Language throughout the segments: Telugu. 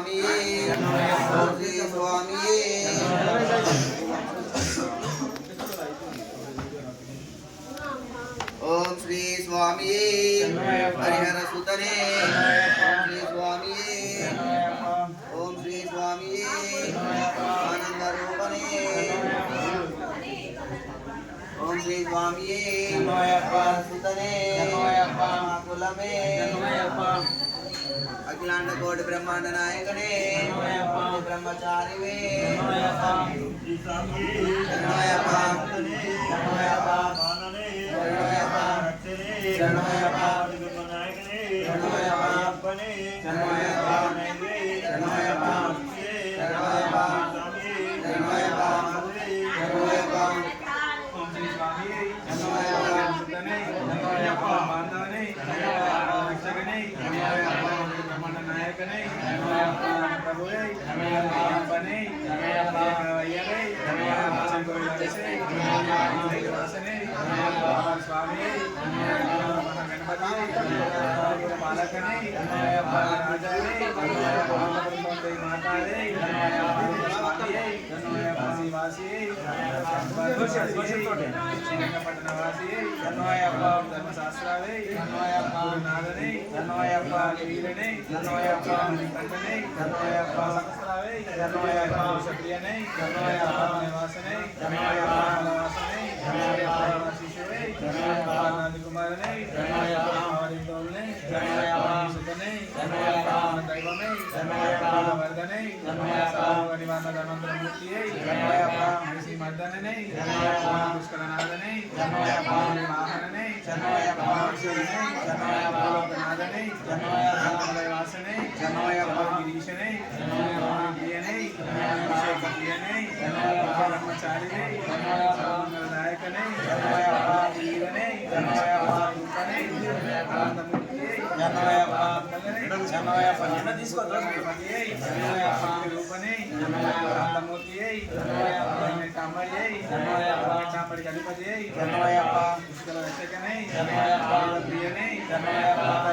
स्वामी ओम श्री स्वामी ओम श्री स्वामी हरिहर सुतने ओम श्री स्वामी ओम श्री स्वामी आनंद रूपने ओम श्री स्वामी सुतने कुलमे अखिलांड कोटि ब्रह्मांड नायकने ब्रह्मचारी वे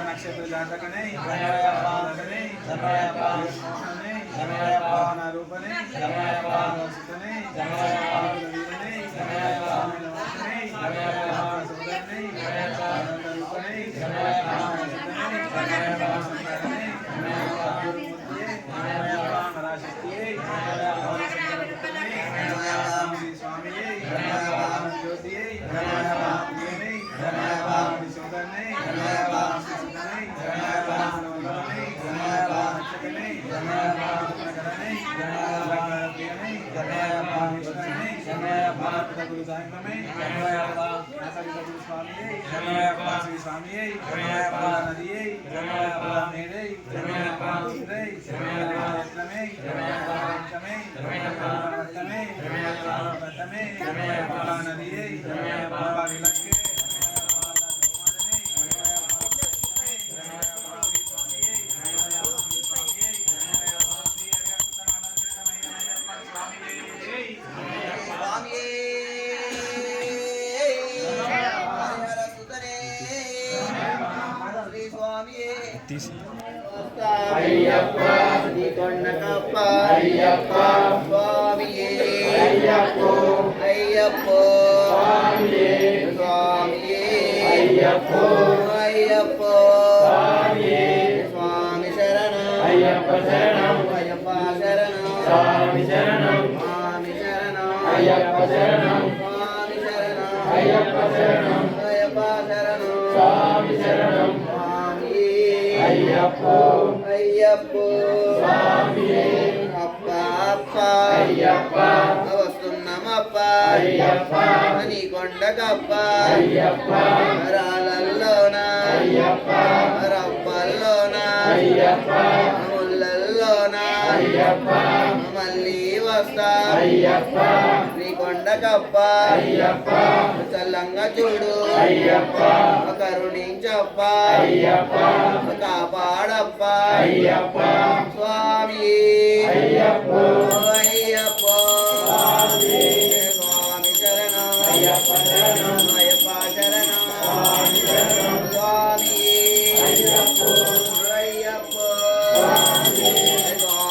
नक्षत्र जातकने रूपने अय्यप्पा निकोण्डकप्पा अय्यप्पा स्वामिये अय्यप्पो अय्यप्पो स्वामिये स्वामिये अय्यप्पो अय्यप्पो स्वामिये स्वामी शरणं अय्यप्प शरणं अय्यप्पा शरणं स्वामी शरणं स्वामी शरणं अय्यप्प शरणं स्वामी शरणं अय्यप्प शरणं अय्यप्पा शरणं स्वामी शरणं अय्यप्पो अय्यप्पो स्वामिये अप्पा अप्पा अय्यप्पा वस्तुन्नमप्पा अय्यप्पा मणिकोण्डकप्पा अय्यप्पा रालल्लोना अय्यप्पा रप्पल्लोना अय्यप्पा मुल्लल्लोना अय्यप्पा मल्ली वस्ता अय्यप्पा నీకొండకప్పా అయ్యప్పా చల్లంగా చూడు అయ్యప్పా కరుణించప్పా అయ్యప్పా కాపాడప్పా అయ్యప్పా స్వామి అయ్యప్పో అయ్యప్పో స్వామి స్వామి శరణం అయ్యప్ప శరణం అయ్యప్ప శరణం స్వామి శరణం స్వామి అయ్యప్పో అయ్యప్పో స్వామి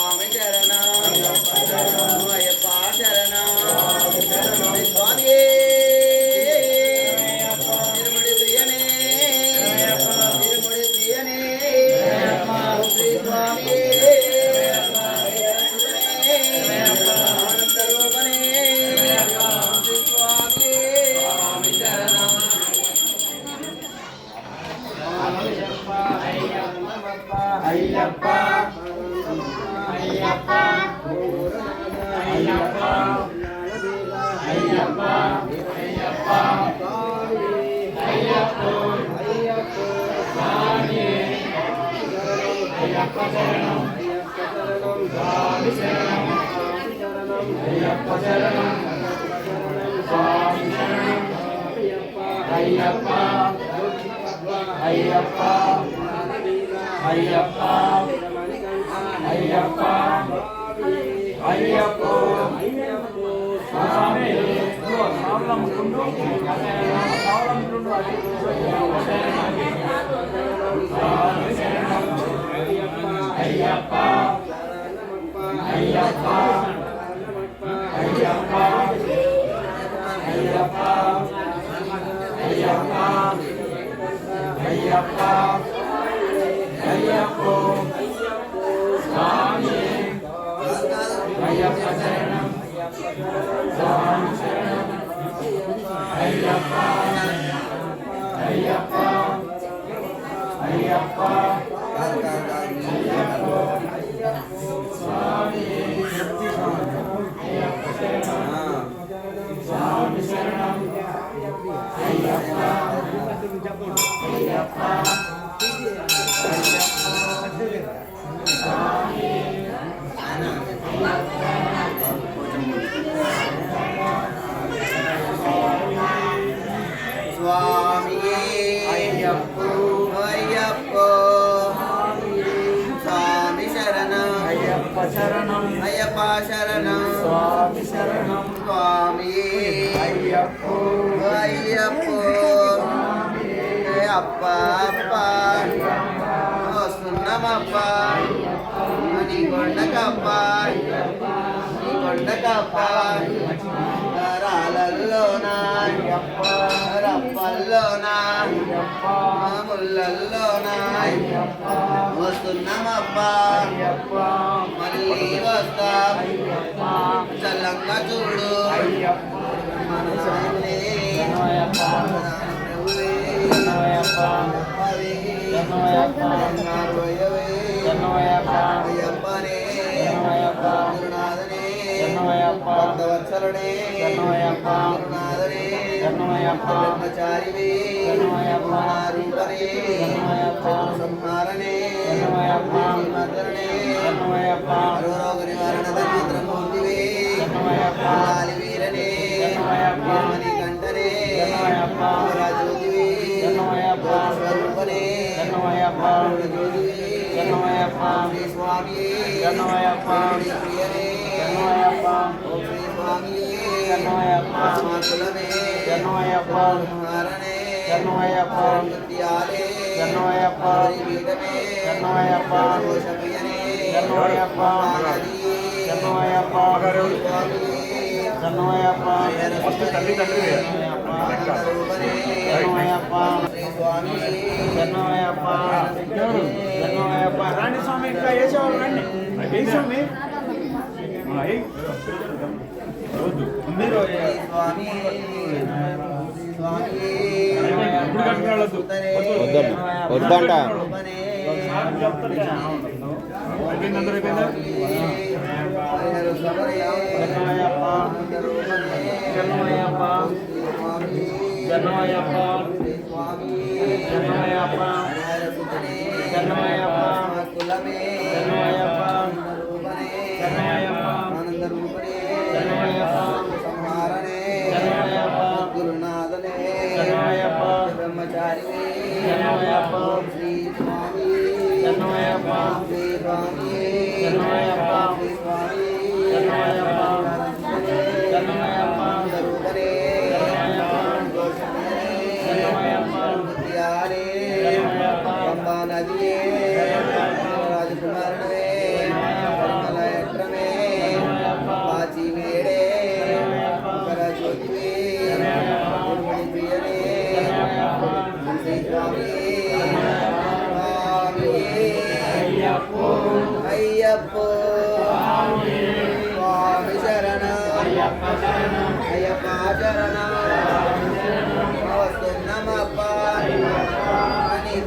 రాణి స్వామి ఇంకా వేసేవాళ్ళు రండి స్వామి వద్దంట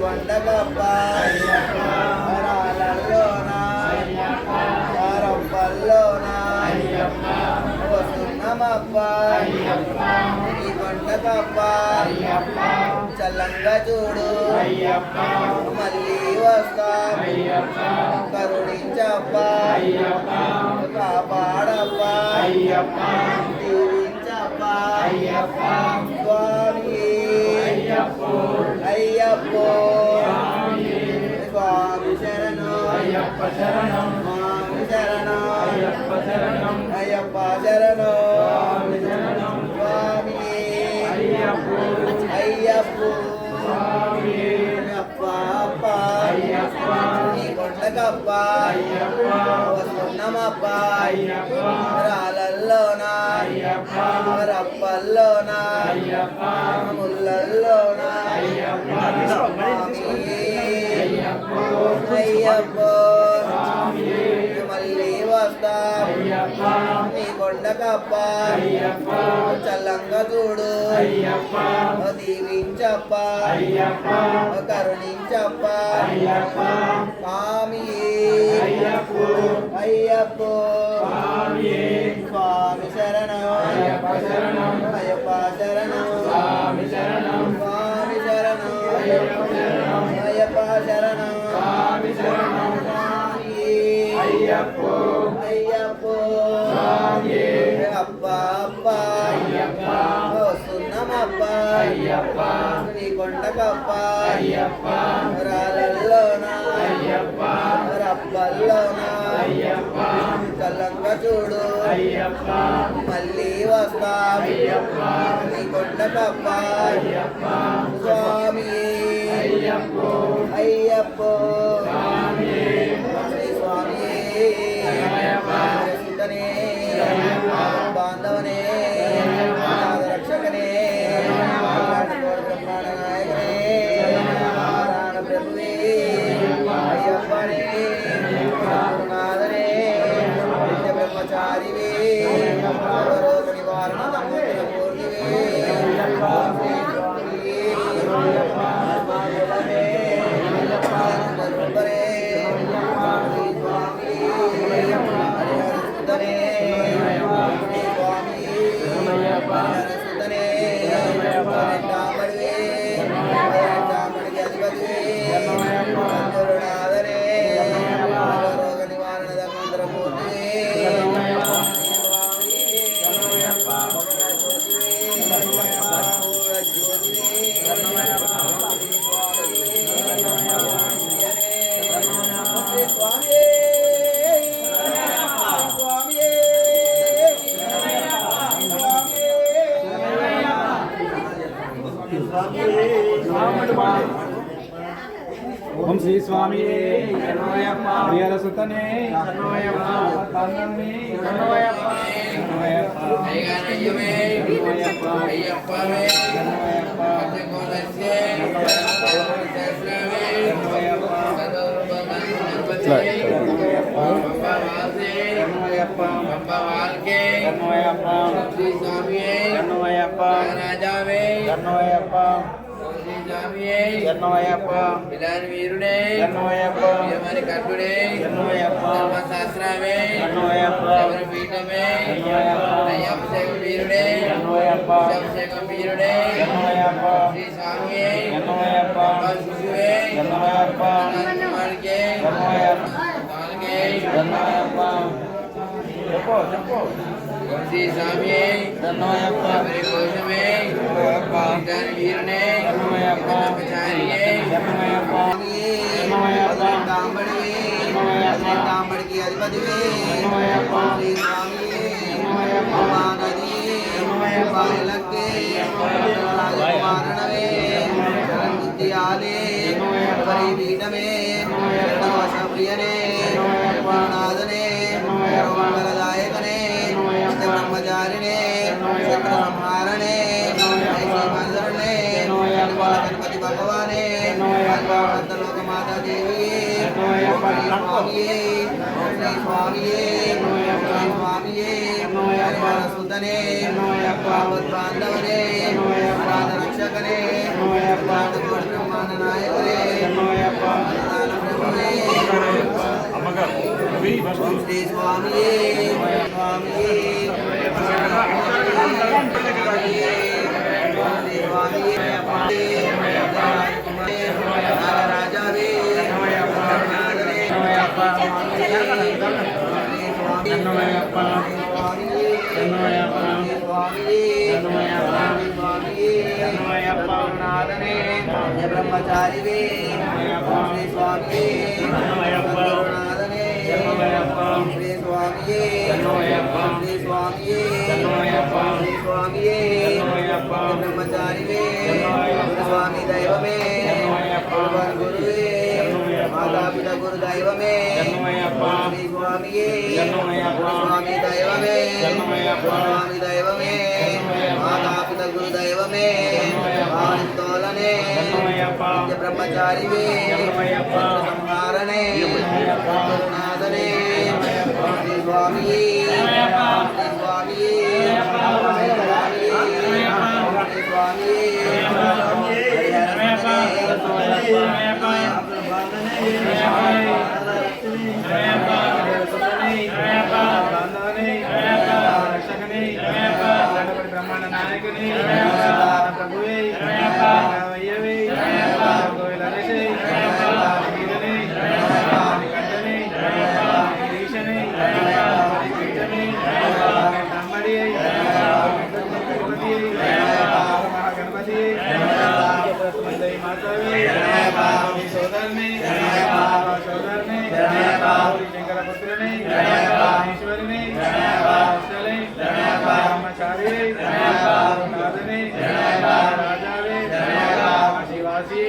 వండగప్ప అప్ప నీ కొండకప్ప చల్లంగా చూడు మళ్ళీ వస్తా కరుణించప్ప కాపాడప్ప దీవించప్ప స్వామి అయ్యప్పో స్వామి శరణం అయ్యప్ప శరణం స్వామి శరణం అయ్యప్ప శరణం అయ్యప్ప శరణం స్వామి శరణం స్వామి అయ్యప్పో అయ్యప్పో స్వామి అప్ప అప్ప అయ్యప్ప నీ కొండకప్ప అయ్యప్ప వస్తున్నామప్ప అయ్యప్ప రాళ్ళల్లోన అయ్యప్ప రప్పల్లోన అయ్యప్ప ముళ్ళల్లోన అయ్యప్ప అయ్యప్పో అయ్యప్పో స్వామి మళ్ళీ వస్తా అయ్యప్ప నీ కొండకప్ప అయ్యప్ప చల్లంగా చూడు అయ్యప్ప దీవించప్ప అయ్యప్ప కరుణించప్ప అయ్యప్ప స్వామి అయ్యప్పో అయ్యప్పో స్వామి స్వామి శరణం అయ్యప్ప శరణం అయ్యప్ప శరణం స్వామి శరణం స్వామి శరణం అయ్యప్ప శరణం అయ్యప్ప శరణం స్వామి శరణం స్వామి అయ్యప్పో అయ్యప్పో స్వామి అప్ప అప్ప అయ్యప్ప వస్తున్నామప్ప అయ్యప్ప నీ కొండకప్ప అయ్యప్ప రాళ్ళల్లోన అయ్యప్ప రప్పల్లోన అయ్యప్ప చల్లంగా చూడు అయ్యప్ప మళ్ళీ వస్తా అయ్యప్ప నీ కొండకప్ప అయ్యప్ప స్వామి అయ్యప్పో అయ్యప్పో స్వామి శ్రీ స్వామి అయ్యప్ప సుతనే అయ్యప్ప బాంధవనే అయ్యప్ప రక్షకనే బ్రహ్మాండ నాయకనే నారాయణ ప్రభువే అయ్యప్పనే గురునాథనే నిత్య బ్రహ్మచారివే సర్వరోగ నివారణ సముద్ర పూర్ణివే శ్రీ స్వామి ఆత్మాకులమే ధర్మపరే శ్రీ స్వామి హరిహరసుతనే శ్రీ స్వామి హరిహరసుతనే వెంటామడివే వెంటామడికి అధిపతివే గురునాథనే రోగ నివారణ ధర్మంతర పూర్తివే ఓం శ్రీ స్వామి హరిహర సుతనే తండ్రి వీరుడే కట్టుడే ధర్మశాస్త్రమే పీఠమే అభిషేకం వీరుడే అభిషేకం వీరుడే శ్రీ స్వామి శిశువే శ్రీ స్వామి కోశమే వీరునే తాంబడికి అధిపతివే శ్రీ స్వామి మహానది బాలకే రాజకుమారణవే విద్యాలే పరిపీఠమే ప్రియనే నాథనే మంగళదాయకనే బ్రహ్మచారిణే చక్ర సంహారణే మందరణే గణపతి భగవానే లోకమాతా దేవి స్వామియే శ్రీ స్వామియే శ్రీ స్వామియే సుతనే బాంధవనే రక్షకనే బ్రహ్మాండ నాయకనే అమ్మగారు ఓం శ్రీ స్వామి స్వామి రాజావే ब्रह्मचारी वे श्री स्वामी गुरुनाथने श्री स्वामी श्री स्वामी श्री स्वामी ब्रह्मचारी वे स्वामी दैव में गुरु माता पिता गुरु दैव में श्री स्वामी स्वामी दैव में स्वामी दैव में माता पिता गुरु दैव में तोलने ब्रह्मचारी वे संहारणे गुरुनाथने श्री स्वामी श्री स्वामी ब्रह्मांड नायकनी प्रभुवे वैयवे गोविलरसे वीरने कंदने ईशने पीठने तम्मड़ी महागणपति मंदई मातावे सोदरने सोदरने शंकर पुत्रने ईश्वरने ब्रह्मचारी नाथने राजावे शिवासी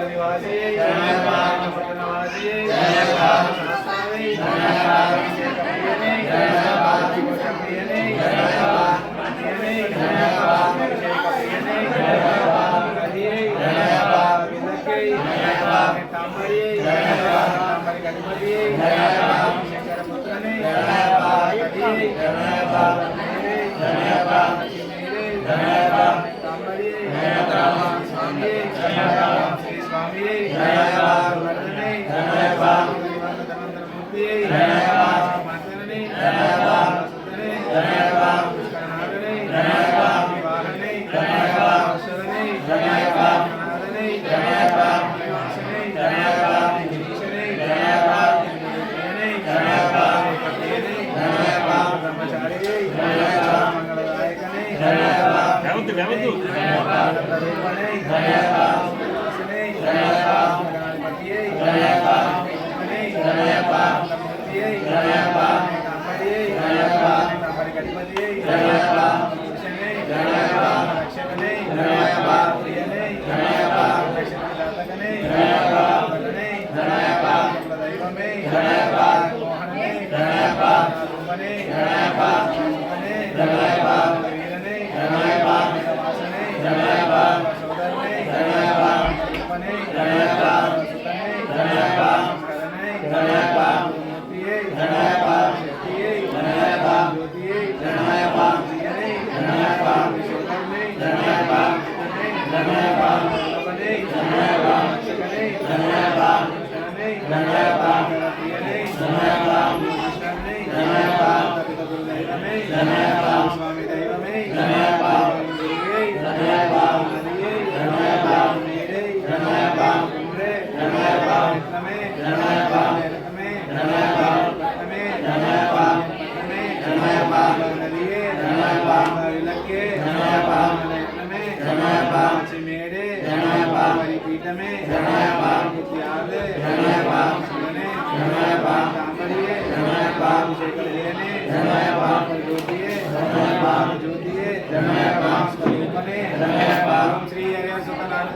निवासी पटनवासी शंकर पुत्रने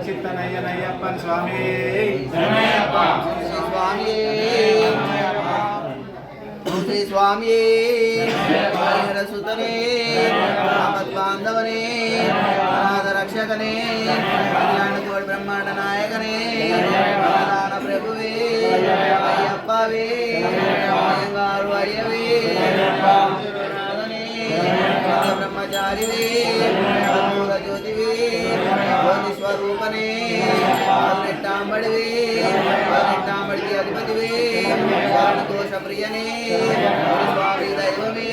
चित्तनय्यनय्यप्पन स्वामी स्वामी श्री स्वामी सुतने बांधवने अनाथ रक्षकने कल्याण ब्रह्मांड नायकने प्रधान प्रभुवे अय्यप्पवे अयंगारु अय्यवे ब्रह्मचारी ज्योतिवे ज्योति स्वरूपने अधिपति ప్రియనే స్వామి దైవమే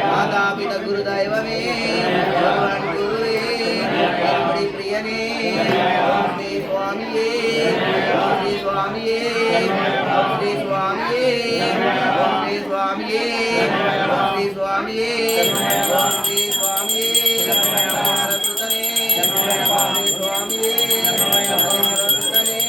మాతాపిత గురు దైవమే గురువే గురుడి ప్రియనే శ్రీ స్వామియే శ్రీ స్వామియే శ్రీ స్వామియే శ్రీ స్వామియే శ్రీ స్వామియే శ్రీ స్వామియే సుతనే శ్రీ స్వామియే సుతనే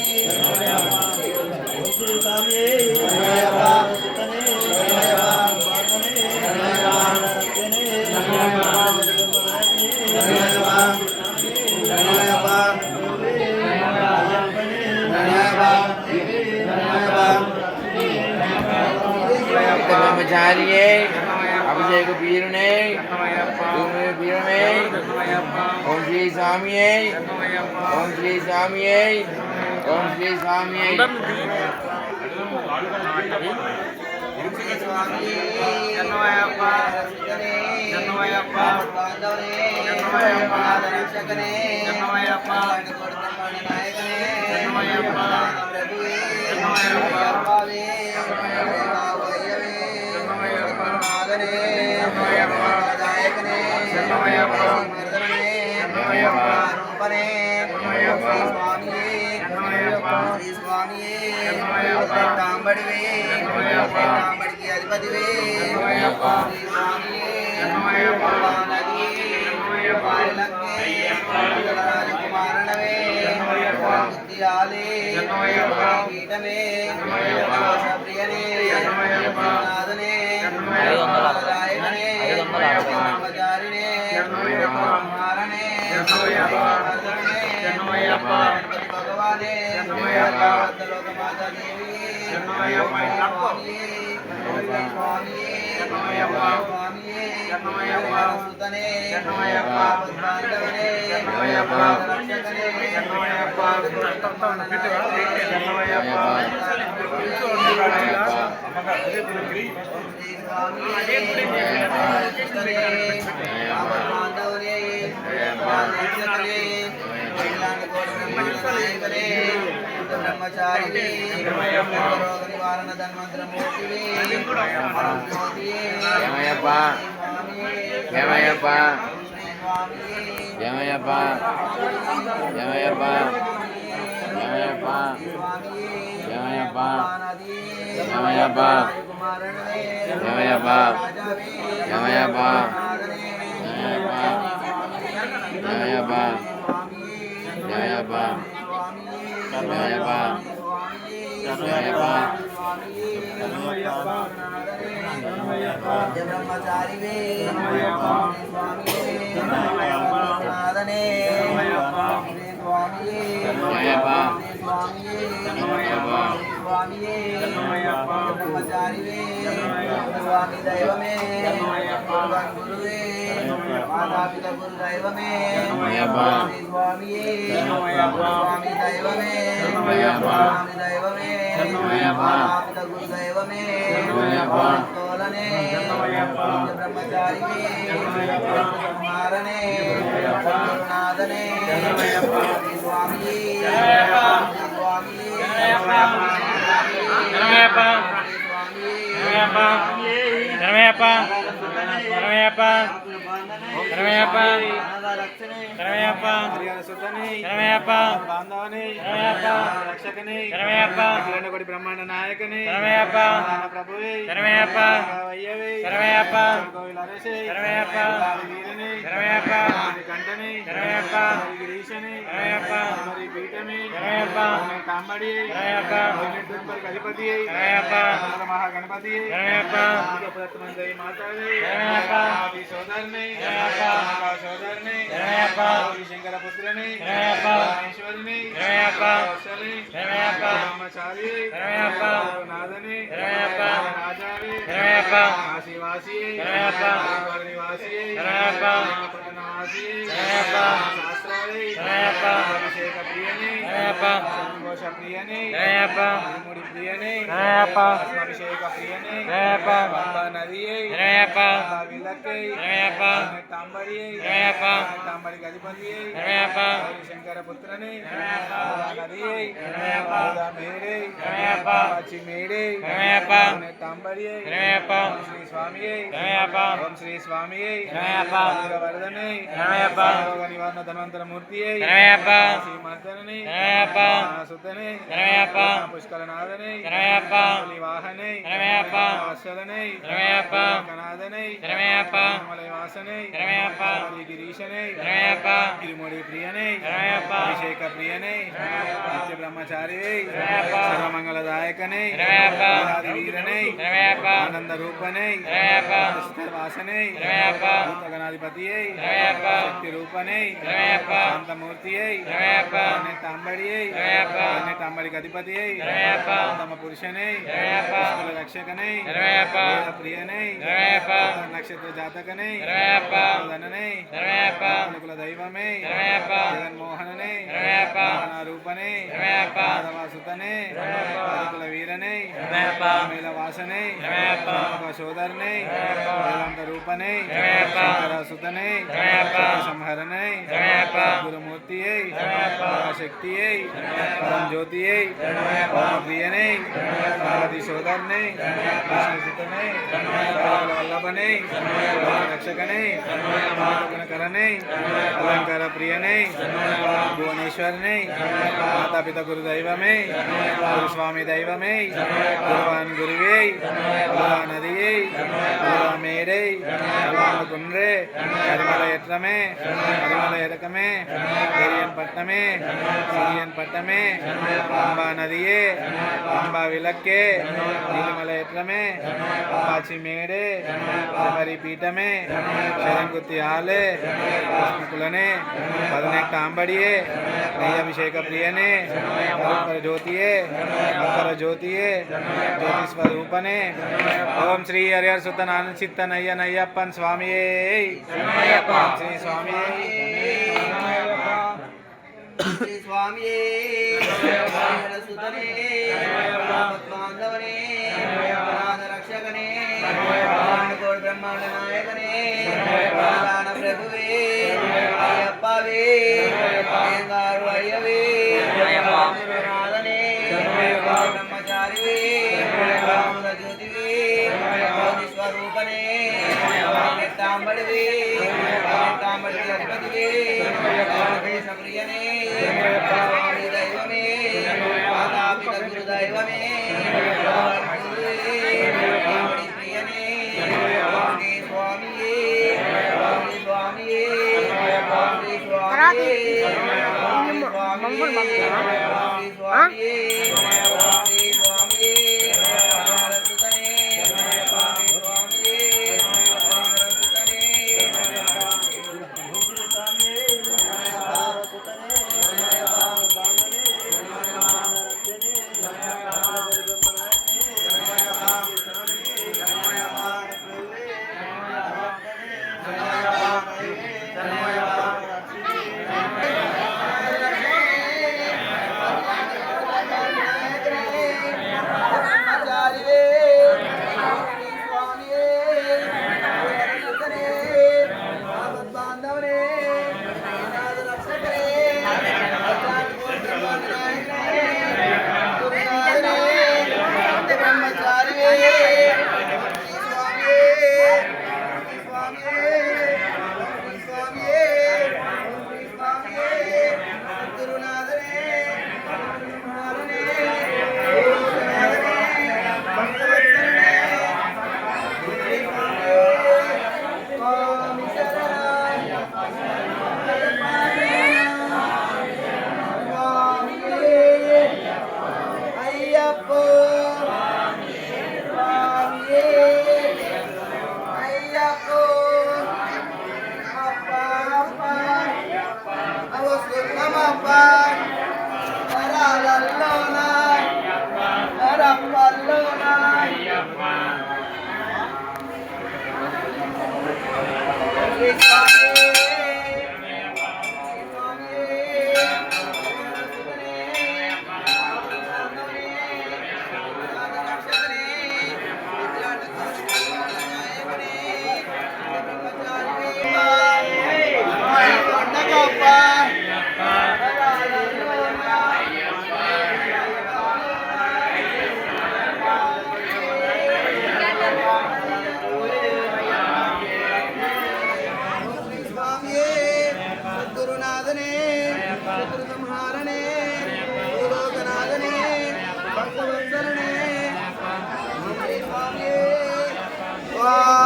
ब्रह्मचारी अभिषेक वीरने वीरने ओम श्री स्वामी ओम श्री स्वामी ओम श्री स्वामी तांबड़ी अधिपति भगवाने लोक माता देवी सुतने ब्रह्मचारी निवारण धन्वंतर मूर्ति यमयप्पा यमयप्पा यमयप्पा यमयप्पा यमयप्पा यमयप्पा यमयप्पा यमयप्पा यमयप्पा यमयप्पा यमयप्पा ब्रह्मचारी वे नादने ब्रह्मचारी वे स्वामी दैव में गुरु माता पिता गुरु दैव में स्वामी स्वामी दैव में स्वामी दैव में माता पिता गुरु दैव में तोलने ब्रह्मचारी में मारने नादने स्वामी स्वामी ब्रह्मांड नायकने प्रभुवे कंटने गिरीशने पीठमे कांबड़ी अधिपति महागणपति माता सोदर ने सोदर ने शंकर पुत्र ने ईश्वर ने ब्रह्मचारी नादने राजा काशीवासी निवासी शास्त्रारे अभिषेक प्रियने ప్రియనే శరణయ్యప్ప ఇరుముడి ప్రియనే శరణయ్యప్ప అభిషేక ప్రియనే శరణయ్యప్ప పంబా నదియే శరణయ్యప్ప విలకై శరణయ్యప్ప తాంబడియే శరణయ్యప్ప తాంబడి గదిపతియే శరణయ్యప్ప శంకర పుత్రనే శరణయ్యప్ప నదియే శరణయ్యప్ప మేడే శరణయ్యప్ప పచ్చి మేడే శరణయ్యప్ప తాంబడియే శరణయ్యప్ప శ్రీ స్వామియే శరణయ్యప్ప ఓం శ్రీ స్వామియే శరణయ్యప్ప వరదనే శరణయ్యప్ప రోగ నివారణ ధన్వంతర మూర్తియే శరణయ్యప్ప శ్రీ మర్దననే శరణయ్యప్ప సుతనే శరణయ్యప్ప పుష్కరనాథనే శరణయ్యప్ప వాహనే శరణయ్యప్ప వత్సలనే శరణయ్యప్ప కనాదనే శరణయ్యప్ప మలయవాసనే శరణయ్యప్ప గిరీశనే శరణయ్యప్ప గిరిముడి ప్రియనే శరణయ్యప్ప అభిషేక ప్రియనే నిత్య బ్రహ్మచారి శరణయ్యప్ప సర్వమంగళదాయకనే శరణయ్యప్ప ఆది వీరనే శరణయ్యప్ప ఆనంద రూపనే శరణయ్యప్ప వాసనే శరణయ్యప్ప గణాధిపతియే శరణయ్యప్ప శక్తి రూపనే శరణయ్యప్ప శాంతమూర్తియే శరణయ్యప్ప తాంబడియే శరణయ్యప్ప తాంబడికి అధిపతియే శరణయ్యప్ప తమ పురుషనే శరణయ్యప్ప రక్షకనే శరణయ్యప్ప వేద ప్రియనే శరణయ్యప్ప నక్షత్ర జాతకనే శరణయ్యప్ప ధననే శరణయ్యప్ప కుల దైవమే శరణయ్యప్ప జగన్మోహననే శరణయ్యప్ప రూపనే శరణయ్యప్ప సుతనే కుల వీరనే శరణయ్యప్ప వాసనే శరణయ్యప్ప సోదరనే వేదాంత రూపనే శరణయ్యప్ప సుతనే శరణయ్యప్ప సంహరణే శరణయ్యప్ప గురుమూర్తియే శరణయ్యప్ప శక్తియే పరం జ్యోతియే ప్రియనే పార్వతీ సోదరనే విష్ణుసుతనే వల్లభనే రక్షకనే గుణకరనే అలంకార ప్రియనే భువనేశ్వరనే మాతాపిత గురు దైవమే గురు స్వామి దైవమే గురువాన్ గురువే గురువా నదియే గురువా మేడే குன்றே கரிமல ஏற்றமே கரிமல இறக்கமே பெரியன் பட்டமே சிறியன் பட்டமே பம்பா நதியே பம்பா விளக்கே நீலமலை ஏற்றமே பாச்சி மேடு சபரி பீட்டமே శరంగుత్తి ఆలే కులనే 18 ఆంబడియే నెయ్యి అభిషేక ప్రియనే పరస్పర జ్యోతియే అక్కర జ్యోతియే జ్యోతి స్వరూపనే ఓం శ్రీ హరిహర సుత నాన్న చిత్త నయ్య నయ్యప్పన్ స్వామియే శ్రీ స్వామియే శ్రీ స్వామియే సుతనే బాంధవనే రక్షకనే కోడి బ్రహ్మాండ నాయకనే ప్రాణ ప్రభువే అయ్యప్పవే అయ్యంగారు అయ్యవే నాదనే బ్రహ్మచారివే రాముల జ్యోతివే జ్యోతి స్వరూపనే తాంబడివే తాంబడి అధిపతివే దేశ ప్రియనే దైవమే మాతాపిత గురు దైవమే ప్రియనే స్వామియే స్వామియే స్వామియే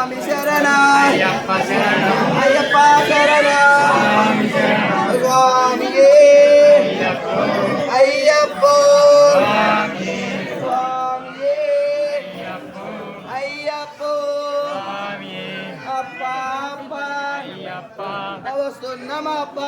స్వామి శరణం అయ్యప్ప శరణం స్వామియే అయ్యప్పో స్వామియే అయ్యప్పో అప్ప అప్ప వస్తున్నామప్ప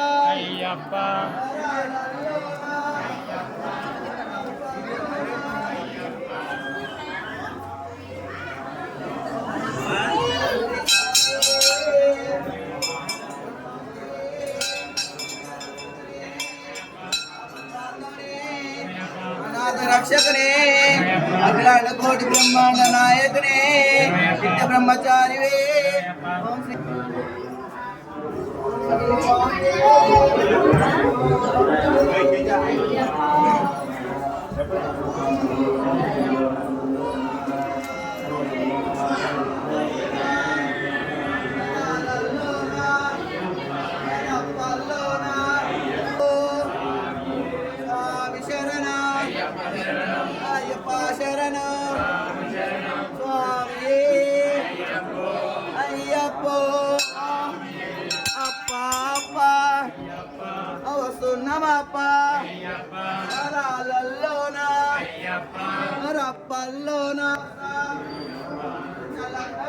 రక్షకనే అఖిలాండ కోటి బ్రహ్మాండ నాయకనే నిత్య బ్రహ్మచారివే ఓం శ్రీ అయ్యప్ప శరణం స్వామి అయ్యప్పో అప్ప అప్ప వస్తున్నామప్ప వరాలల్లోన రప్పల్లోన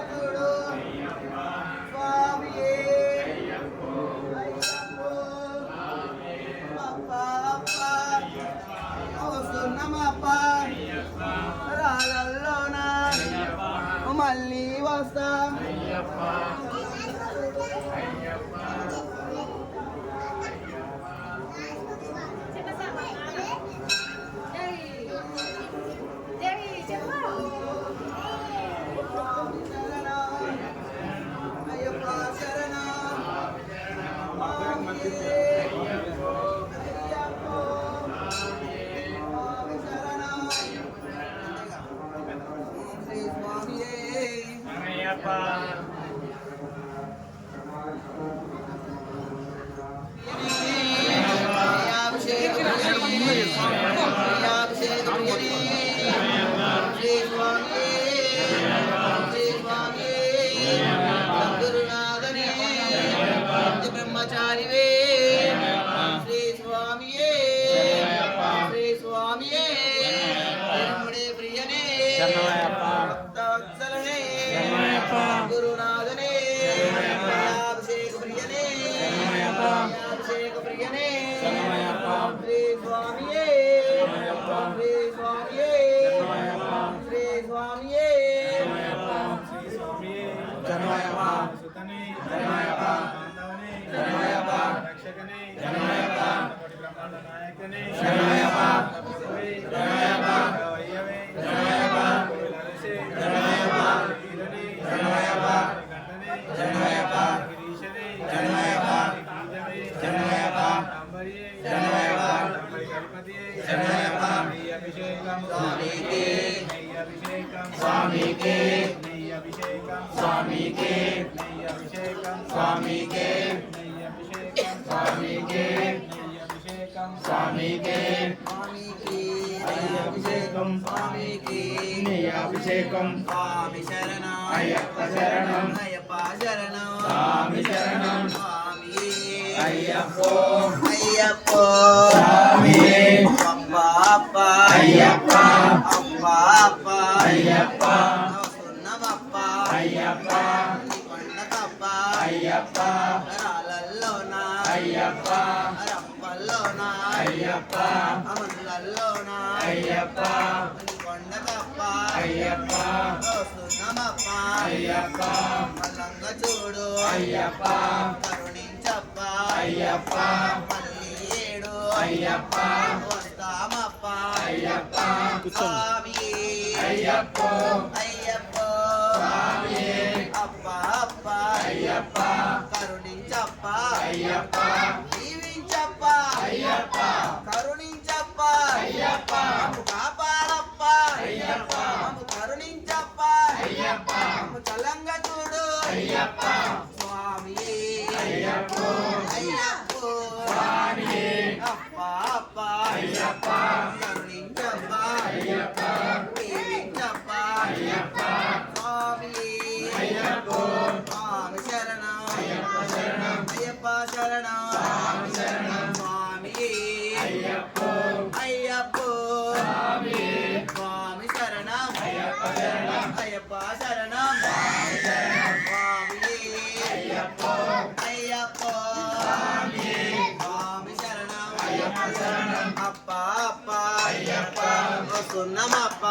చూడు స్వామి అయ్యప్పో అప్ప అప్ప వస్తున్నామప్ప రాళ్ళల్లోన మళ్ళీ వస్తాం అయ్యప్ప శరణం బ్రహ్మచారివే శ్రీ స్వామియే శ్రీ స్వామియే ప్రియనే భక్తవత్సలనే గురునాథనే అభిషేక ప్రియనే అభిషేక ప్రియనే శ్రీ స్వామియే శ్రీ స్వామియే శ్రీ స్వామియే అభిషేకం స్వామి శరణం అయ్యప్ప శరణం అయ్యప్ప శరణం స్వామి శరణం స్వామి అయ్యప్పో అయ్యప్పో స్వామి అప్ప అప్ప అయ్యప్ప అప్ప అప్ప అయ్యప్ప వస్తున్నామప్ప అయ్యప్ప కొండకప్ప అయ్యప్ప రాళ్ళల్లోన అయ్యప్ప రప్పల్లోన అయ్యప్ప అమల్లల్లోన అయ్యప్ప కొండకప్ప అయ్యప్ప వస్తున్నామప్ప అయ్యప్ప మల్లంగా చూడు అయ్యప్ప కరుణించప్ప అయ్యప్ప మళ్ళీ ఏడు అయ్యప్ప వస్తామప్ప అయ్యప్ప స్వామి అయ్యప్పో అయ్యప్పో స్వామి అప్ప అప్ప అయ్యప్ప కరుణించప్ప అయ్యప్ప దీవించప్ప అయ్యప్ప కరుణించప్ప అయ్యప్ప మమ్ము కాపాడప్ప అయ్యప్ప మమ్ము కరుణించప్ప అయ్యప్ప మమ్ము చల్లంగా చూడు అయ్యప్ప స్వామి అయ్యప్పో అయ్యప్పో స్వామి అప్ప అప్ప అయ్యప్ప కరుణించప్ప అయ్యప్ప దీవించప్ప అయ్యప్ప స్వామి అయ్యప్పో శరణం స్వామి అయ్యప్పో స్వామి శరణం అయ్యప్ప శరణం స్వామి అయ్యప్పో స్వామి శరణం అప్ప అప్ప వస్తున్నామప్ప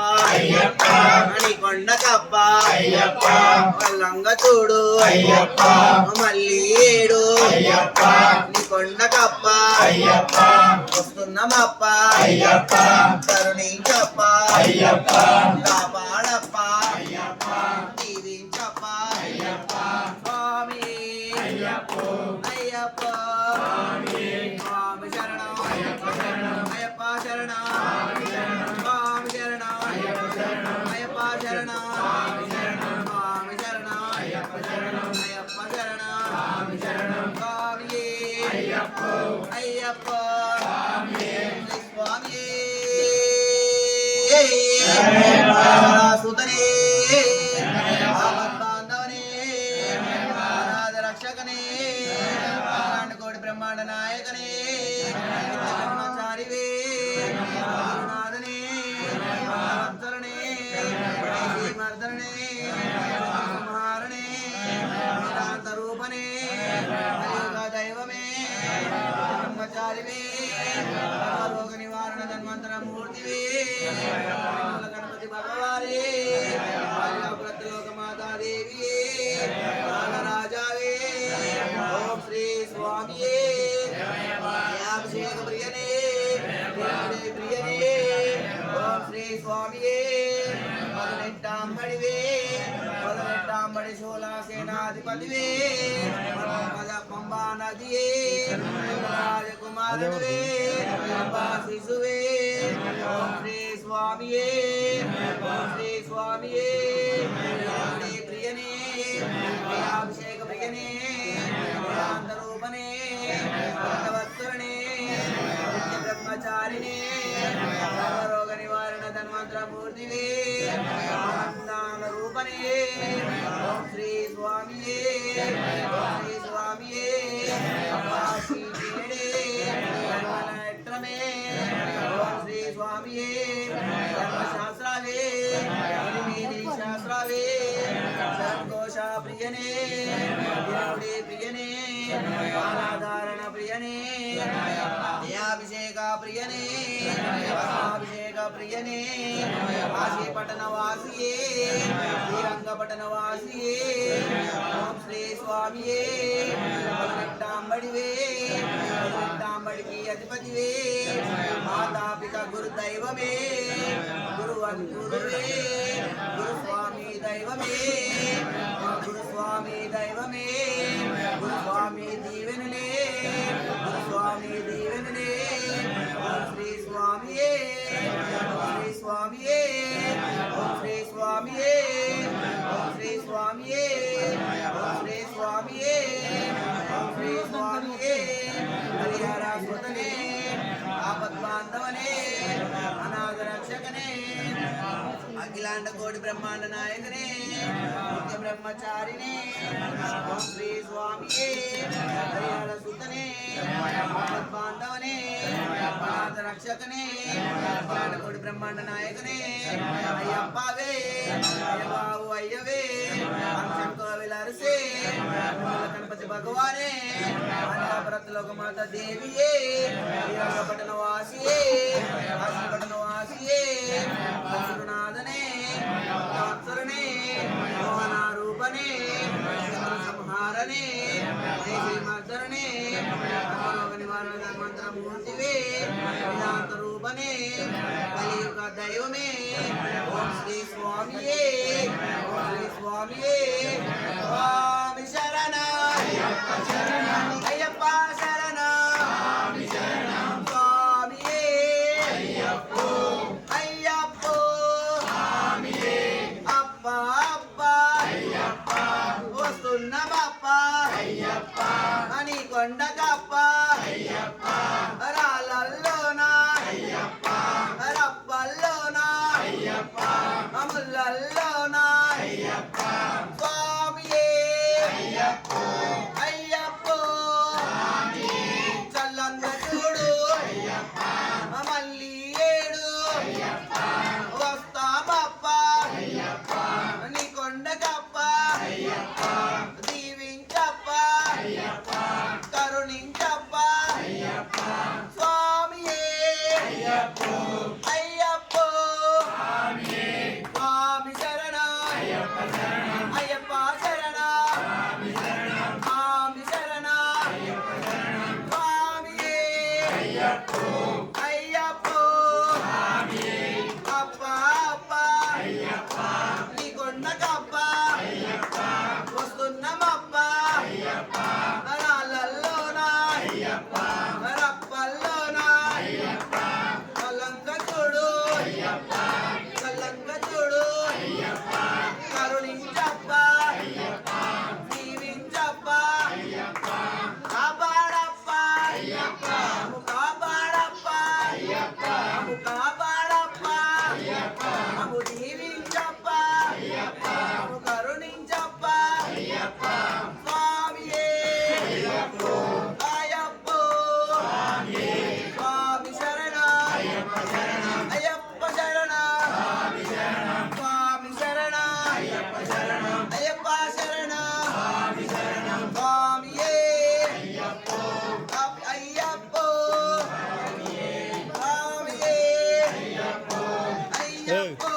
మణికొండకప్ప వల్లంగ చూడు మళ్ళీ ఏడు నీ కొండకప్ప వస్తున్నామప్ప కరుణించప్ప కాపాడప్ప దీవించప్ప స్వామి అయ్యప్ప స్వామి శరణం అయ్యప్ప శరణం స్వామి శరణం అయ్యప్ప శరణం స్వామి శరణం అయ్యప్ప శరణం స్వామి అయ్యప్ప స్వామి సుతనే బాంధవనే అనాథ రక్షకనే కోటి బ్రహ్మాండ నాయకనే బ్రహ్మచారివే గురునాథనే వంచలనే మర్దనే సంహారణే వేదాంత రూపనే దైవమే బ్రహ్మచారివే రోగ నివారణ ధన్వంతర మూర్తివే గణపతి భగవానే ప్రతిలోక మాతాదేవి రాజావే ఓం శ్రీ స్వామియే అభిషేక ప్రియనే ప్రియనే ఓం శ్రీ స్వామియే పదినెట్టాంబడివే పదినెట్టాంబడి శూలాసేనాధిపతివే పంబా నదియే రాజకుమారువే శిశువే ఓం శ్రీ స్వామియే ప్రియనే అభిషేక ప్రియనే రూపనే భక్తవత్సరణే బ్రహ్మచారిణే రోగ నివారణ ధన్వంతర మూర్తివే ఆనందాన రూపనే ఓం శ్రీ స్వామియే ధర్మనేత్రమే ఓం శ్రీ స్వామియే ధర్మశాస్త్రావే శాస్త్రావే సంతోష ప్రియనే ప్రియనే ఆధారణ ప్రియనే అభిషేక ప్రియనే అభిషేక ప్రియనే కాశీ పట్టణ వాసియే శ్రీరంగ పట్టణ వాసియే ఓం శ్రీ స్వామియే పదినెట్టాంబడివే పదినెట్టాంబడికి అధిపతివే మాతాపిత గురు దైవమే గురువే గురుస్వామి దైవమే గురుస్వామి దైవమే గురుస్వామి దీవెనలే గురుస్వామి దీవెనలే ఓం శ్రీ స్వామియే ఓం శ్రీ స్వామియే ఓం శ్రీ స్వామియే ఓం శ్రీ స్వామియే ఓం శ్రీ స్వామియే హరిహర సుతనే ఆపద్బాంధవనే అనాథ రక్షకనే అఖిలాండ కోటి బ్రహ్మాండ నాయకనే నిత్య బ్రహ్మచారినే ఓం శ్రీ స్వామియే హరిహర సుతనే ఆపద్బాంధవనే అనాథ రక్షకనే అఖిలాండ కోటి బ్రహ్మాండ నాయకనే అయ్యప్పవే అయ్యబాబు అయ్యవే అంశంతో విలరిసే గణపతి భగవానే ప్రతిలోక మాత దేవియే పట్టణ వాసియే పట్టణ వాసియే గురునాథనే వత్సలనే మోహన రూపనే సంహారనే మర్దరణే నివారణ ధన్వంతర మూర్తివే వేదాంత రూపనే కలియుగ దైవమే ఓం శ్రీ స్వామియే స్వామి శరణ అయ్యప్ప శరణ స్వామియే అయ్యప్పో అప్ప వస్తున్నమప్ప అని కొండకప్ప రాళ్ళల్లోనా రప్పల్లోనా అములల్లోనా అయ్యప్ప శరణ స్వామి శరణ స్వామియే అయ్యప్పో అప్ప అప్ప నీ కొండకప్ప వస్తున్నామప్ప రాళ్ళల్లోనా రప్పల్లోనా కలంక చూడు కలంక చూడు కరుణించప్ప దీవించప్ప కాపాడప్ప కాపాడప్ప కాపాడప్ప దీవించప్ప కరుణించప్ప స్వామియే అయ్యప్పో స్వామి శరణ అయ్యప్ప శరణ స్వామి శరణ అయ్యప్ప శరణ స్వామియే అయ్యప్పో స్వామియే అయ్యప్పో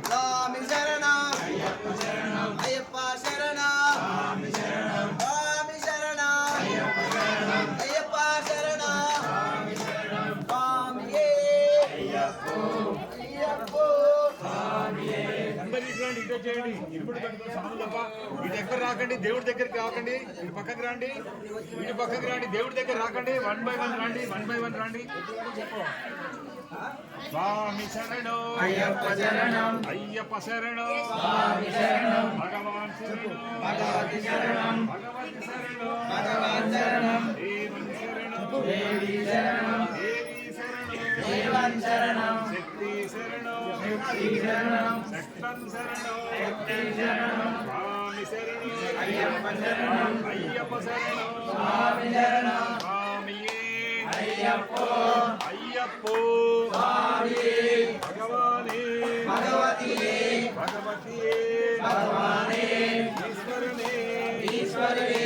స్వామి శరణ అయ్యప్ప శరణ స్వామి శరణ అయ్యప్ప శరణ స్వామియే అయ్యప్పో అందరూ ఇట్లాంటి ఇటు చేయండి. ఇరుముడు కట్టుకుని సాములు తప్ప ఇటు ఎక్కడ రాకండి. దేవుడి దగ్గరికి రాకండి. ఇటు పక్కకి రండి. ఇటు పక్కకి రండి. దేవుడి దగ్గర రాకండి. 1 by 1 రండి. 1 by 1 రండి. స్వామి శరణం అయ్యప్ప శరణం అయ్యప్ప శరణం స్వామి శరణం భగవాన్ శరణం భగవతి శరణం భగవతి శరణం భగవాన్ శరణం దేవన్ శరణం దేవి శరణం దేవి శరణం దేవన్ శరణం శక్తి శరణం శక్తి శరణం శక్తం శరణం శక్తి శరణం స్వామి శరణం అయ్యప్ప శరణం అయ్యప్ప శరణం స్వామి శరణం స్వామియే అయ్యప్పో అయ్యప్పో స్వామియే భగవానే భగవతియే భగవతియే భగవానే ఈశ్వరనే ఈశ్వరుడే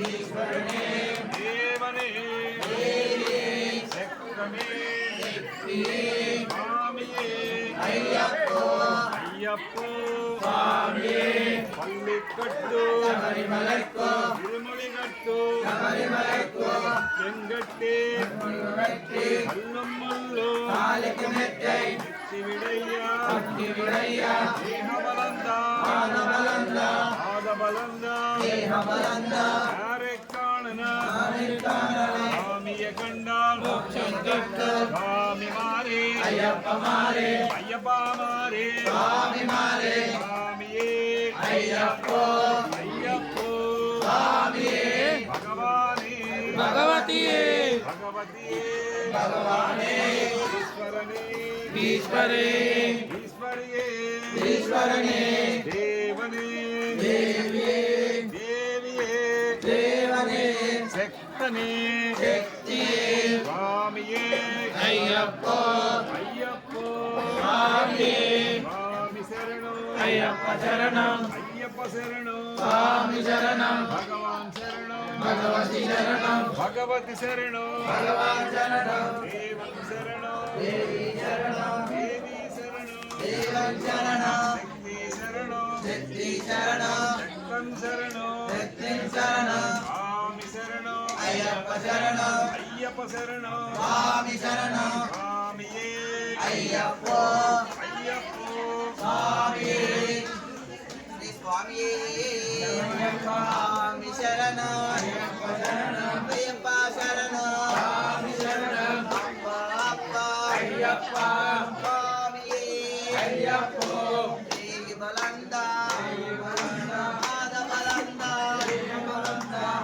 ఈశ్వరియే దేవనే శక్తమే స్వామియే అయ్యప్పో అయ్యప్పో స్వామియే పల్లికట్టు శబరిమలైకో తిరుముడిగట్టు శబరిమలైకో చెంగట్టి గట్టి అల్లమ్మల్లు కాలికి మెట్టై శివిడయ్యా శివుడయ్యా దేహబలంద పాదబలంద పాదబలంద దేహబలంద ಯಾರೆಕ್ಕಾಣನ కారణలే ಸ್ವಾಮಿಯ ಕಂಡಾಲ್ మోక్షం కొట్టు ಸ್ವಾಮಿ ಮಾರೇ అయ్యప్ప మారే ಅಯ್ಯಪ್ಪ ಮಾರೇ స్వామి మారే ಸ್ವಾಮಿಯೇ అయ్యప్పో ಅಯ್ಯಪ್ಪೋ స్వామియే ಭಗವಾನೇ భగవతియే ಭಗವತಿಯೇ భగవానే ಈಶ್ವರನೇ ఈశ్వరే ಈಶ್ವರಿಯೇ ఈశ్వరనే ದೇವನೇ దేవియే ದೇವಿಯೇ దేవనే ಶಕ್ತನೇ శక్తియే ಸ್ವಾಮಿಯೇ అయ్యప్పో ಅಯ್ಯಪ್ಪೋ స్వామియే ಸ್ವಾಮಿ ಶರಣು అయ్యప్ప శరణం ಅಯ್ಯಪ್ಪ ಶರಣು స్వామి శరణం ಭಗವಾನ್ ಶರಣು భగవతి శరణం ಭಗವತಿ ಶರಣು భగవాన్ శరణం ದೇವನ್ ಶರಣು దేవి శరణం ದೇವಿ ಶರಣು దేవన్ శరణం ಶಕ್ತಿ ಶರಣು శక్తి శరణం ಶಕ್ತನ್ ಶರಣು శక్తి శరణం ಸ್ವಾಮಿ ಶರಣು అయ్యప్ప శరణం ಅಯ್ಯಪ್ಪ ಶರಣು స్వామి శరణం ಸ್ವಾಮಿಯೇ అయ్యప్పో ಅಯ್ಯಪ್ಪೋ స్వామియే శ్రీ స్వామియే స్వామి శరణ అయ్యప్ప శరణం అయ్యప్ప శరణ స్వామి శరణం అప్ప అప్ప అయ్యప్ప స్వామియే అయ్యప్పో దేవి బలంద పాద బలంద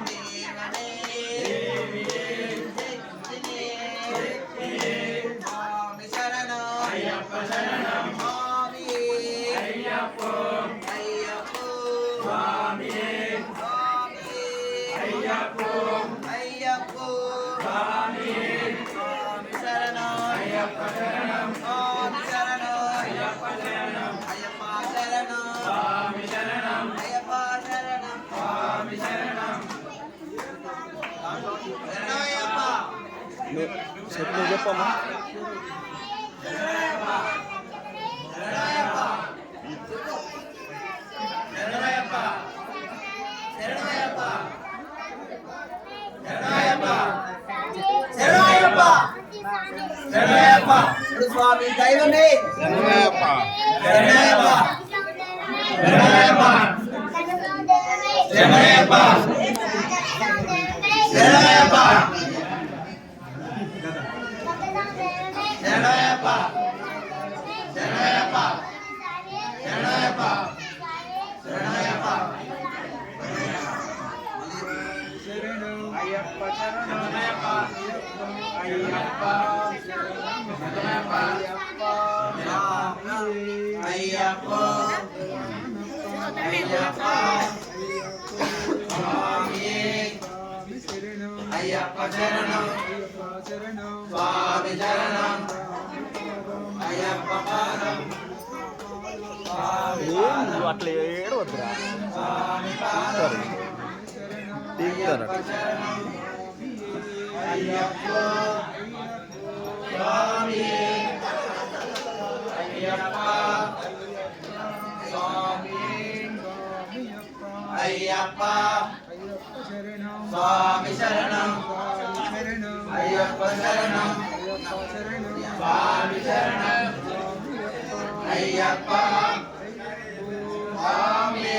దేవనే శక్తినే స్వామి శరణ అయ్యప్ప శరణం స్వామియే అయ్యప్పో అయ్యప్పో స్వామియే స్వామియే అయ్యప్పో అయ్యప్పో స్వామియే స్వామి శరణ అయ్యప్ప శరణం స్వామి శరణ అయ్యప్ప శరణం అయ్యప్ప శరణ స్వామి శరణం అయ్యప్ప శరణ స్వామి శరణం శరణయ్యప్ప చెప్పమ్మా శరణయ్యప్ప మీ దైవమే శరణయ్యప్ప శరణయ్యప్ప శరణయ్యప్ప శరణయ్యప్ప శరణయ్యప్ప శరణయ్యప్ప శరణయ్యప్ప శరణయ్యప్ప శరణయ్యప్ప అయ్యప్ప శరణయ్యప్ప అయ్యప్ప శరణయ్యప్ప అయ్యప్ప అయ్యప్ప స్వామి అయ్యప్ప శరణం స్వామి శరణం అయ్యప్ప పాదం నువ్వు అట్లా ఏడవద్దురా స్వామి పాదం తీగుతారు అయ్యప్ప స్వామి అయ్యప్ప స్వామి అయ్యప్ప స్వామి శరణం అయ్యప్ప శరణం స్వామి శరణం అయ్యప్ప స్వామి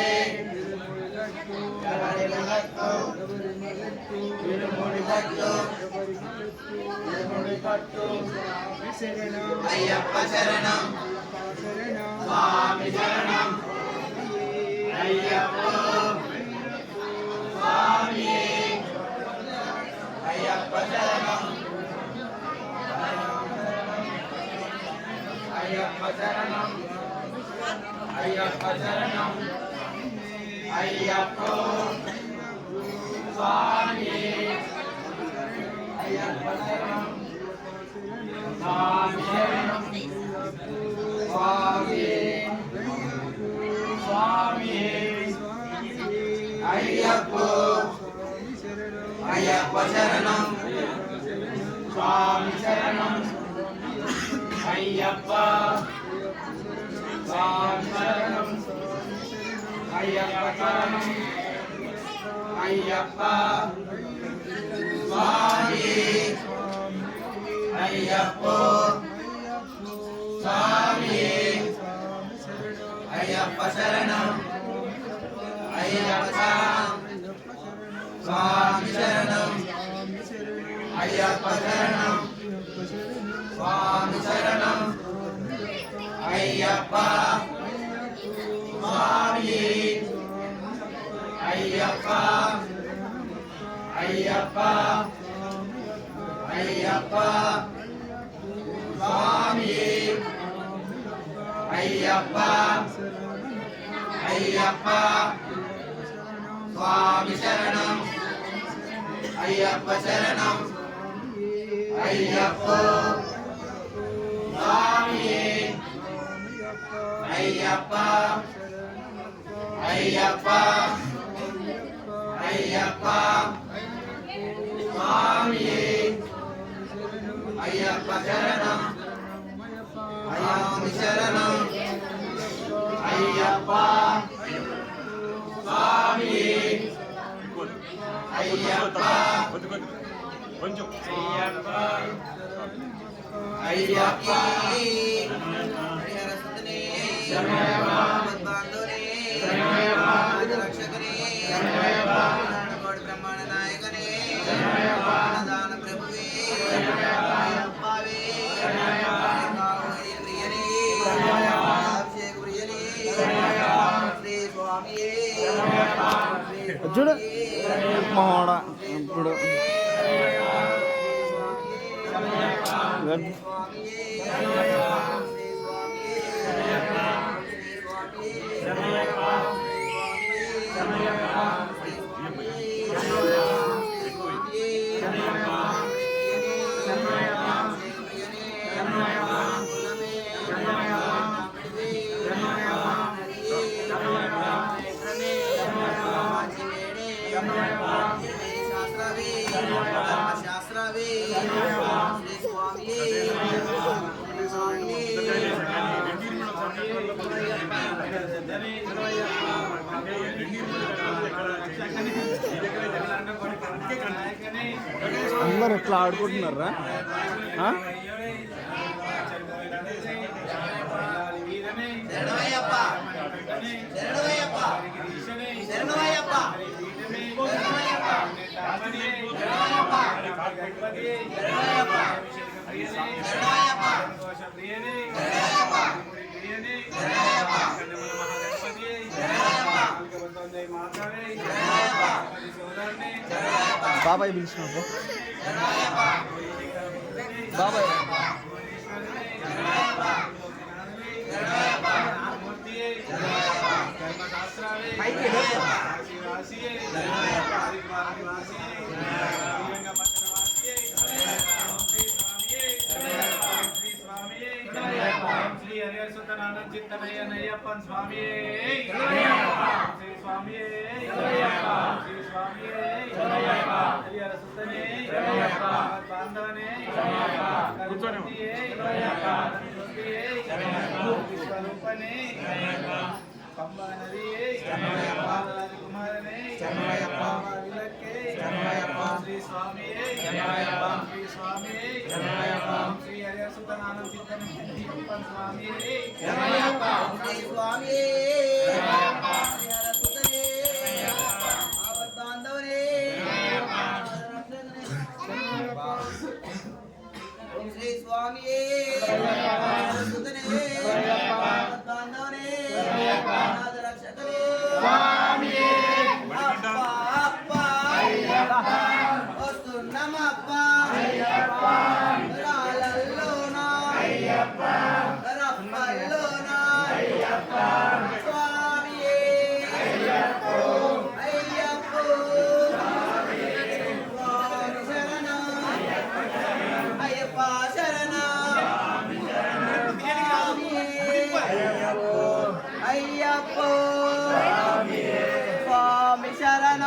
అయ్యప్ప శరణం స్వామి శరణం అయ్యప్ప స్వామి అయ్యప్ప శరణం అయ్యప్ప శరణం అయ్యప్ప శరణం అయ్యప్ప స్వామి అయ్యప్ప శరణం స్వామి శరణం స్వామి స్వామి అయ్యప్ప అయ్యప్ప శరణం స్వామి శరణం అయ్యప్ప స్వామి శరణం అయ్యప్ప శరణం అయ్యప్ప స్వామి అయ్యప్ప స్వామి అయ్యప్ప శరణం అయ్యప్ప స్వామి శరణం అయ్యప్ప శరణం స్వామి శరణం అయ్యప్ప స్వామి అయ్యప్ప అయ్యప్ప అయ్యప్ప స్వామి అయ్యప్ప అయ్యప్ప స్వామి శరణం అయ్యప్ప శరణం అయ్యప్ప స్వామి అయ్యప్ప అయ్యప్ప అయ్యప్ప స్వామి అయ్యప్ప శరణం స్వామి శరణం అయ్యప్ప స్వామి అయ్యప్ప కొంచెం అయ్యప్ప అయ్యప్ప శరణయ్యప్ప శరణయ్యప్ప రక్షకనే శరణయ్యప్ప బ్రహ్మాండ నాయకనే శరణయ్యప్ప దాన ప్రభువే శరణయ్యప్ప అయ్యప్పవే శరణయ్యప్ప ప్రియనే శరణయ్యప్ప అభిషేక ప్రియనే శరణయ్యప్ప శ్రీ స్వామియే శరణయ్యప్ప చూడు మోడ ఇప్పుడు శాస్త్రవే శ్రీ స్వామియే అందరు ఎట్లా ఆడుకుంటున్నారా బాబాయ్ పిలిచినప్పుడు బాబాయ్ శ్రీ హరిహర సుతనానంద చిత్తనయ్యప్పన్ స్వామి శ్రీ స్వామి శ్రీ స్వామి హరిహర సుతనే బాంధవనే స్వరూపనే పంబా నది కుమారనే విలకే శ్రీ స్వామి శ్రీ స్వామి శ్రీ హరిహర సుతనానంద చిత్తనయ్యప్పన్ స్వామి శ్రీ స్వామి బాంధవనే ఓం శ్రీ స్వామి బాంధవనే రక్షకనే వస్తున్నామప్ప రాళ్ళల్లోనా రప్పల్లోనా స్వామియే అయ్యప్పో స్వామి శరణం అయ్యప్ప శరణం అయ్యప్పో స్వామి శరణం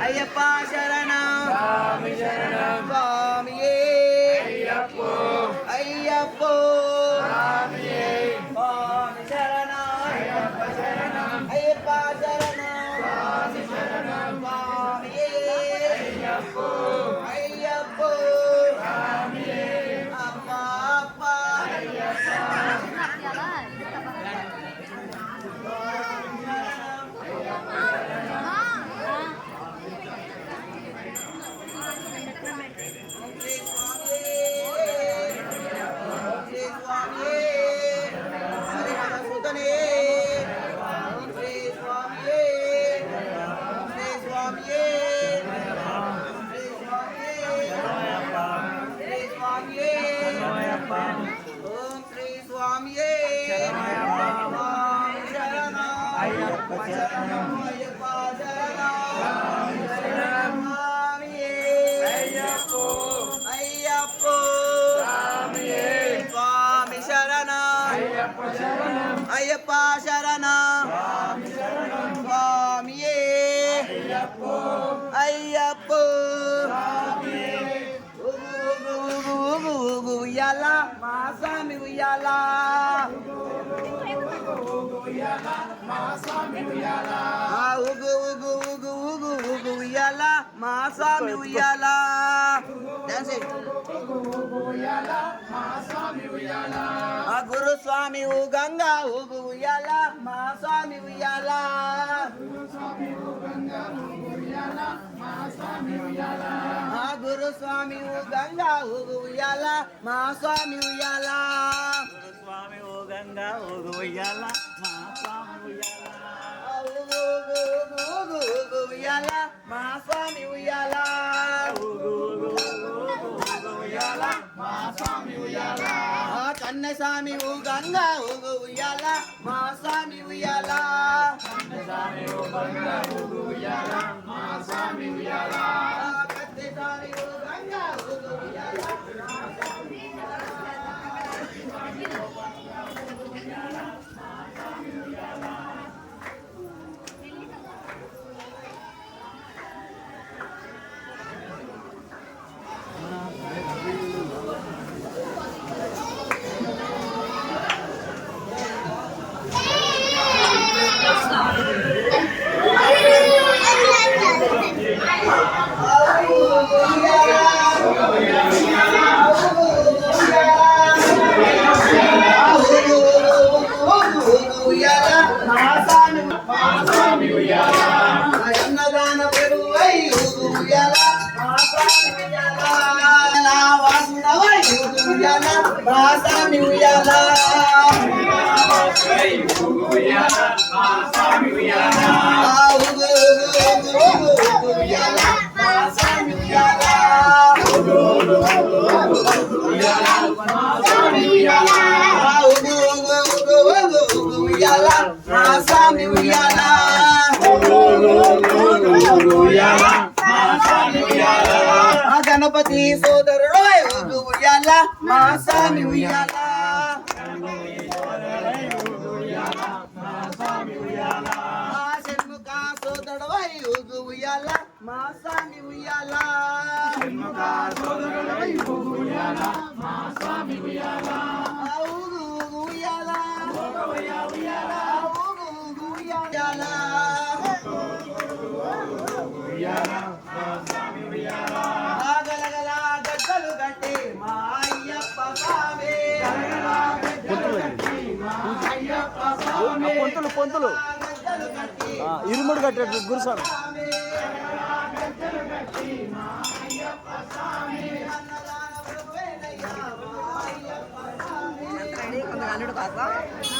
అయ్యప్ప శరణం స్వామియే అయ్యప్పో స్వామి శరణం అయ్యప్ప శరణం స్వామియే అయ్యప్పో అప్ప అప్ప అయ్యప్ప శరణం స్వామియే అయ్యప్పో ఉయ్యాల మా స్వామి ఉయ్యాల ఉగు ఉగు ఉగు ఉగు ఉగు ఉయ్యాల మా స్వామి ఉయ్యాల గురు స్వామి గంగా ఉగు ఉయ్యాల మా స్వామి ఉయ్యాల గురు స్వామి గంగా ఉగు ఉయ్యాల మా స్వామి ఉయ్యాల గురు స్వామి గంగా ఉగు ఉయ్యాల మా స్వామి ఉయ్యాల మా స్వామి ఉయ్యాల కన్న స్వామి గంగా ఉగు ఉయ్యాల మా స్వామి ఉయ్యాల కత్తి స్వామి గంగా ఉగు ఉయ్యాల అన్నదాన పెరువై ఉయ్యాల ఉయ్యాల మా స్వామి ఉయ్యాల ఉయ్యాల మా స్వామి ఉయ్యాల ఉయ్యాల మా స్వామి ఉయ్యాల గణపతి సోదరుడు ఉయ్యాల మా స్వామి ఉయ్యాల షణ్ముఖ సోదరుడు ఉయ్యాల మా స్వామి ఉయ్యాల గద్దలు కట్టి మా అయ్యప్ప స్వామి పొంతులు ఇరుముడు కట్టేట్టు గురుస్వామి కొంత అల్లుడు కాక